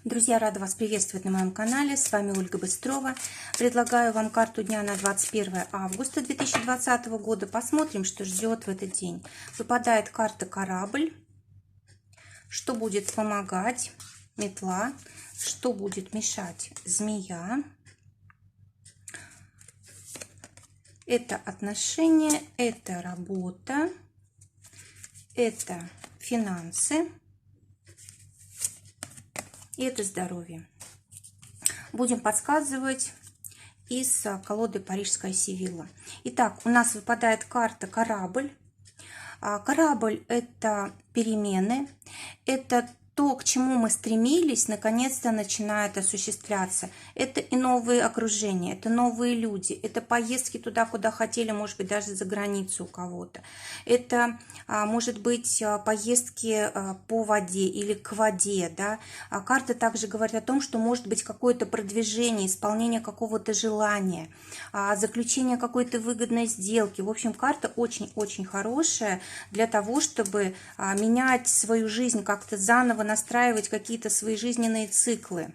Друзья, рада вас приветствовать на моем канале. С вами Ольга Быстрова. Предлагаю вам карту дня на 21 августа 2020 года. Посмотрим, что ждет в этот день. Выпадает карта «Корабль». Что будет помогать? Метла. Что будет мешать? Змея. Это отношения, это работа, это финансы. И это здоровье. Будем подсказывать из колоды «Парижская Севилла». Итак, у нас выпадает карта «Корабль». Корабль – это перемены, это то, к чему мы стремились, наконец-то начинает осуществляться. Это и новые окружения, это новые люди, это поездки туда, куда хотели, может быть, даже за границу у кого-то. Это, может быть, поездки по воде или к воде. Да? Карта также говорит о том, что может быть какое-то продвижение, исполнение какого-то желания, заключение какой-то выгодной сделки. В общем, карта очень-очень хорошая для того, чтобы менять свою жизнь как-то заново, настраивать какие-то свои жизненные циклы.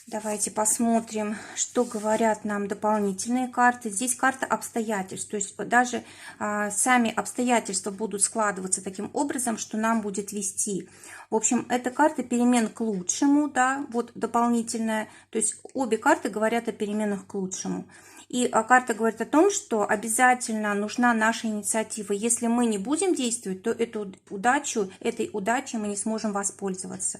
Давайте посмотрим, что говорят нам дополнительные карты. Здесь карта обстоятельств, то есть даже сами обстоятельства будут складываться таким образом, что нам будет вести. В общем, это карта перемен к лучшему, да, вот дополнительная, то есть обе карты говорят о переменах к лучшему. И карта говорит о том, что обязательно нужна наша инициатива. Если мы не будем действовать, то этой удачей мы не сможем воспользоваться.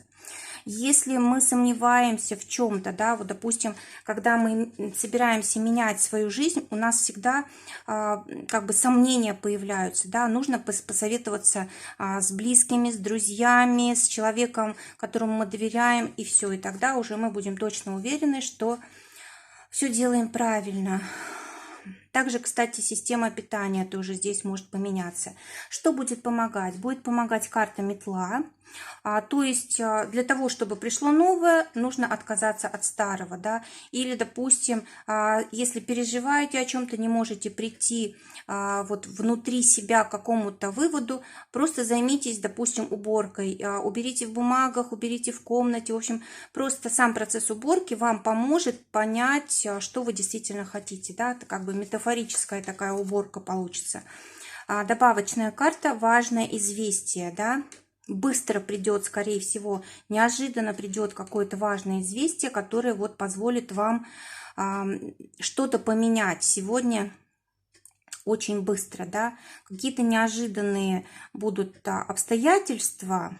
Если мы сомневаемся в чем-то, да, вот, допустим, когда мы собираемся менять свою жизнь, у нас всегда как бы сомнения появляются, да, нужно посоветоваться с близкими, с друзьями, с человеком, которому мы доверяем, и все, и тогда уже мы будем точно уверены, что все делаем правильно. Также, кстати, система питания тоже здесь может поменяться. Что будет помогать? Будет помогать карта метла. То есть для того, чтобы пришло новое, нужно отказаться от старого. Да? Или, допустим, если переживаете о чем-то, не можете прийти вот внутри себя к какому-то выводу, просто займитесь, допустим, уборкой. Уберите в бумагах, уберите в комнате. В общем, просто сам процесс уборки вам поможет понять, что вы действительно хотите. Да? Это как бы метафорическая такая уборка получится. Добавочная карта «Важное известие». Да? Быстро придет, скорее всего, неожиданно придет какое-то важное известие, которое вот позволит вам что-то поменять сегодня очень быстро, да, какие-то неожиданные будут обстоятельства.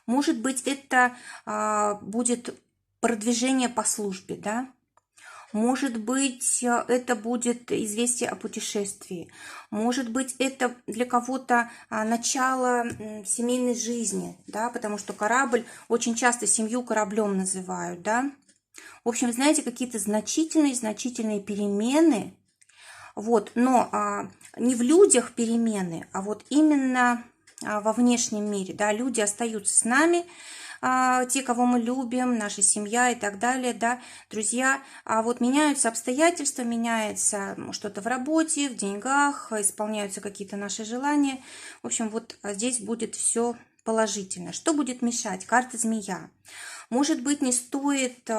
Может быть, это будет продвижение по службе, да. Может быть, это будет известие о путешествии. Может быть, это для кого-то начало семейной жизни, да, потому что корабль, очень часто семью кораблем называют, да. В общем, знаете, какие-то значительные перемены, вот, но не в людях перемены, а вот именно во внешнем мире, да, люди остаются с нами, те, кого мы любим, наша семья и так далее, да, друзья, а вот меняются обстоятельства, меняется что-то в работе, в деньгах, исполняются какие-то наши желания. В общем, вот здесь будет все положительно. Что будет мешать? Карта змея. Может быть, не стоит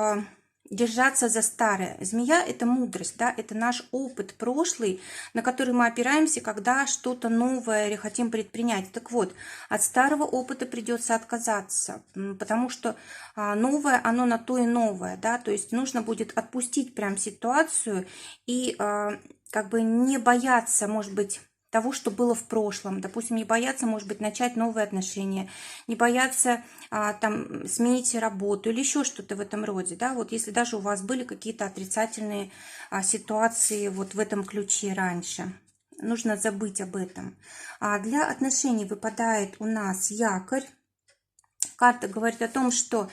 держаться за старое. Змея – это мудрость, да, это наш опыт прошлый, на который мы опираемся, когда что-то новое или хотим предпринять. Так вот, от старого опыта придется отказаться, потому что новое, оно на то и новое, да, то есть нужно будет отпустить прям ситуацию и как бы не бояться, может быть, того, что было в прошлом. Допустим, не бояться, может быть, начать новые отношения, не бояться там сменить работу или еще что-то в этом роде. Да? Вот если даже у вас были какие-то отрицательные ситуации вот в этом ключе раньше, нужно забыть об этом. Для отношений выпадает у нас якорь. Карта говорит о том, что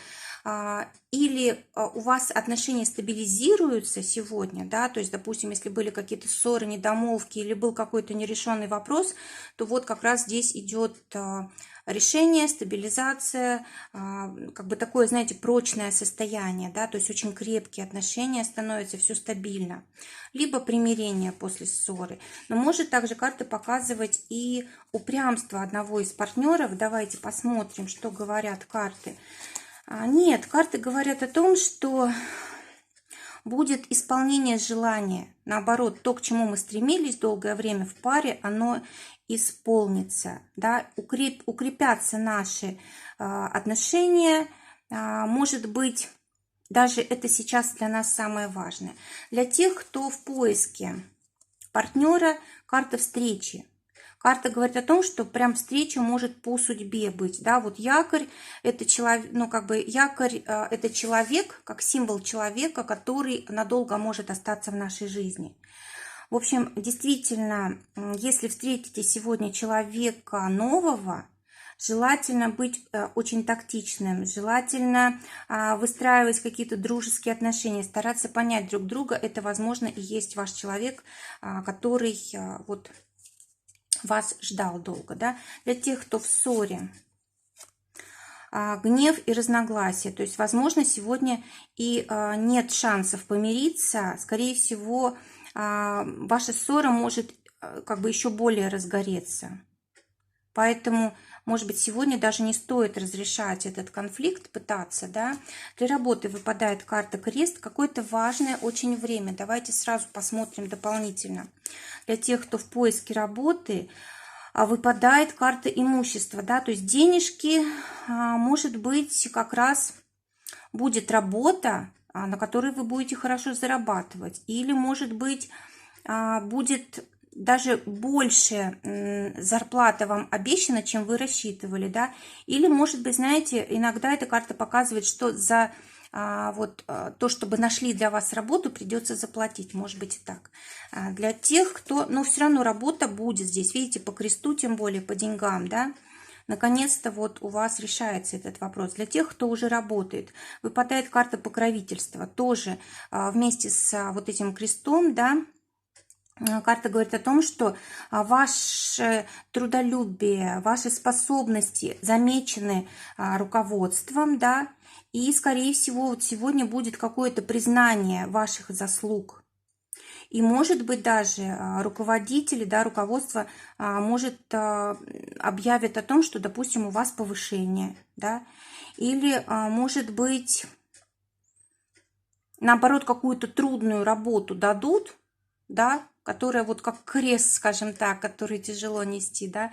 или у вас отношения стабилизируются сегодня, да, то есть, допустим, если были какие-то ссоры, недомолвки или был какой-то нерешенный вопрос, то вот как раз здесь идет решение, стабилизация, как бы такое, знаете, прочное состояние, да, то есть очень крепкие отношения становятся, все стабильно. Либо примирение после ссоры. Но может также карта показывать и упрямство одного из партнеров. Давайте посмотрим, что говорят карты. Нет, карты говорят о том, что будет исполнение желания. Наоборот, то, к чему мы стремились долгое время в паре, оно исполнится. Да? Укрепятся наши отношения. Может быть, даже это сейчас для нас самое важное. Для тех, кто в поиске партнера, карта встречи. Карта говорит о том, что прям встреча может по судьбе быть, да, вот якорь это человек, ну как бы якорь это человек, как символ человека, который надолго может остаться в нашей жизни. В общем, действительно, если встретите сегодня человека нового, желательно быть очень тактичным, желательно выстраивать какие-то дружеские отношения, стараться понять друг друга. Это, возможно, и есть ваш человек, который вот вас ждал долго, да. Для тех, кто в ссоре, гнев и разногласия, то есть, возможно, сегодня и нет шансов помириться, скорее всего, ваша ссора может как бы еще более разгореться. Поэтому, может быть, сегодня даже не стоит разрешать этот конфликт, пытаться, да. Для работы выпадает карта Крест, какое-то важное очень время. Давайте сразу посмотрим дополнительно. Для тех, кто в поиске работы, выпадает карта имущества, да, то есть денежки, может быть, как раз будет работа, на которой вы будете хорошо зарабатывать, или, может быть, будет даже больше зарплата вам обещана, чем вы рассчитывали, да, или, может быть, знаете, иногда эта карта показывает, что за вот то, чтобы нашли для вас работу, придется заплатить, может быть и так. Для тех, кто, но все равно работа будет здесь, видите, по кресту, тем более по деньгам, да, наконец-то вот у вас решается этот вопрос. Для тех, кто уже работает, выпадает карта покровительства, тоже вместе с вот этим крестом, да. Карта говорит о том, что ваше трудолюбие, ваши способности замечены руководством, да, и, скорее всего, вот сегодня будет какое-то признание ваших заслуг. И, может быть, даже руководители, да, руководство может объявит о том, что, допустим, у вас повышение, да, или, может быть, наоборот, какую-то трудную работу дадут, да, которая вот как крест, скажем так, который тяжело нести, да,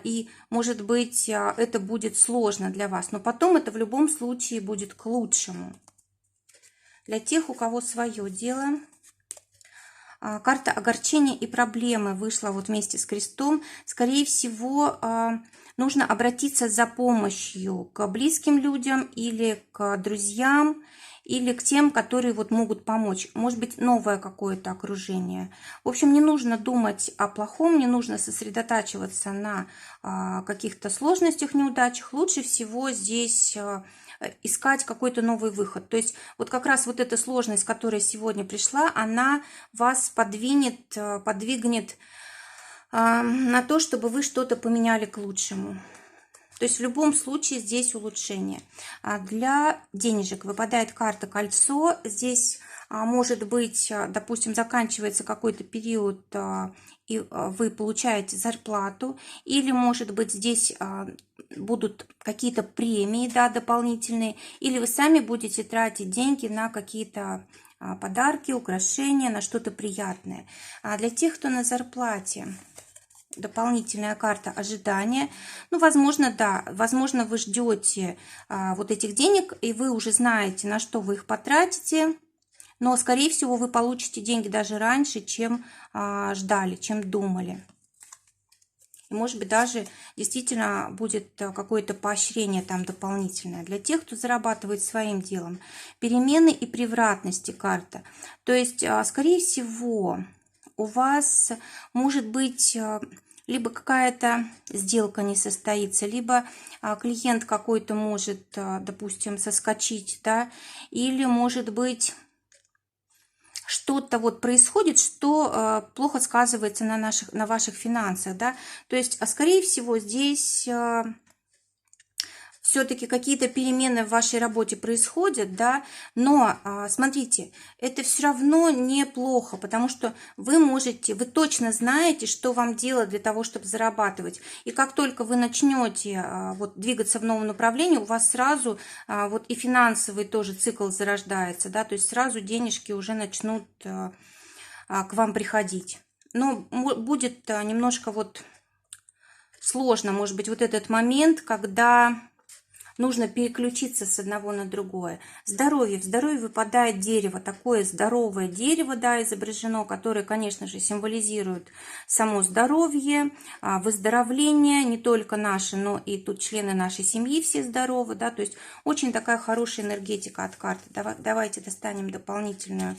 и, может быть, это будет сложно для вас, но потом это в любом случае будет к лучшему. Для тех, у кого свое дело, карта огорчения и проблемы вышла вот вместе с крестом. Скорее всего, нужно обратиться за помощью к близким людям или к друзьям, или к тем, которые вот могут помочь. Может быть, новое какое-то окружение. В общем, не нужно думать о плохом, не нужно сосредотачиваться на каких-то сложностях, неудачах. Лучше всего здесь искать какой-то новый выход. То есть вот как раз вот эта сложность, которая сегодня пришла, она вас подвигнет на то, чтобы вы что-то поменяли к лучшему. То есть в любом случае здесь улучшение. Для денежек выпадает карта Кольцо. Здесь может быть, допустим, заканчивается какой-то период, и вы получаете зарплату. Или, может быть, здесь будут какие-то премии, да, дополнительные. Или вы сами будете тратить деньги на какие-то подарки, украшения, на что-то приятное. А для тех, кто на зарплате, дополнительная карта ожидания. Ну, возможно, да, возможно, вы ждете вот этих денег, и вы уже знаете, на что вы их потратите, но, скорее всего, вы получите деньги даже раньше, чем ждали, чем думали. И, может быть, даже действительно будет какое-то поощрение там дополнительное. Для тех, кто зарабатывает своим делом. Перемены и превратности карта. То есть, скорее всего, у вас может быть либо какая-то сделка не состоится, либо клиент какой-то может, допустим, соскочить, да, или, может быть, что-то вот происходит, что плохо сказывается на ваших финансах, да. То есть, скорее всего, здесь все все-таки какие-то перемены в вашей работе происходят, да, но смотрите, это все равно неплохо, потому что вы точно знаете, что вам делать для того, чтобы зарабатывать. И как только вы начнете вот двигаться в новом направлении, у вас сразу вот и финансовый тоже цикл зарождается, да, то есть сразу денежки уже начнут к вам приходить. Но будет немножко вот сложно, может быть, вот этот момент, когда нужно переключиться с одного на другое. Здоровье. В здоровье выпадает дерево, такое здоровое дерево, да, изображено, которое, конечно же, символизирует само здоровье, выздоровление, не только наше, но и тут члены нашей семьи все здоровы, да, то есть очень такая хорошая энергетика от карты. Давайте достанем дополнительную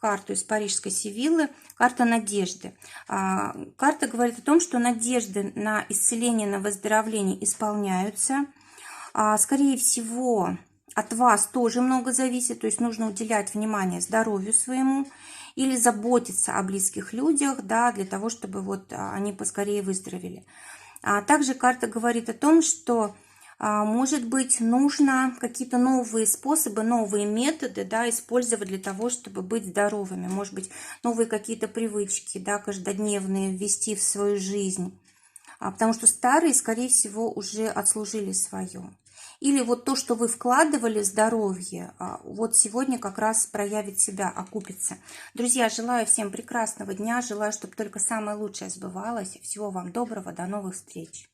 карту из Парижской Севиллы, карта надежды. Карта говорит о том, что надежды на исцеление, на выздоровление исполняются. Скорее всего, от вас тоже много зависит, то есть нужно уделять внимание здоровью своему или заботиться о близких людях, да, для того, чтобы вот они поскорее выздоровели. Также карта говорит о том, что, может быть, нужно какие-то новые способы, новые методы, да, использовать для того, чтобы быть здоровыми. Может быть, новые какие-то привычки, да, каждодневные ввести в свою жизнь. Потому что старые, скорее всего, уже отслужили свое. Или вот то, что вы вкладывали в здоровье, вот сегодня как раз проявит себя, окупится. Друзья, желаю всем прекрасного дня, желаю, чтобы только самое лучшее сбывалось. Всего вам доброго, до новых встреч.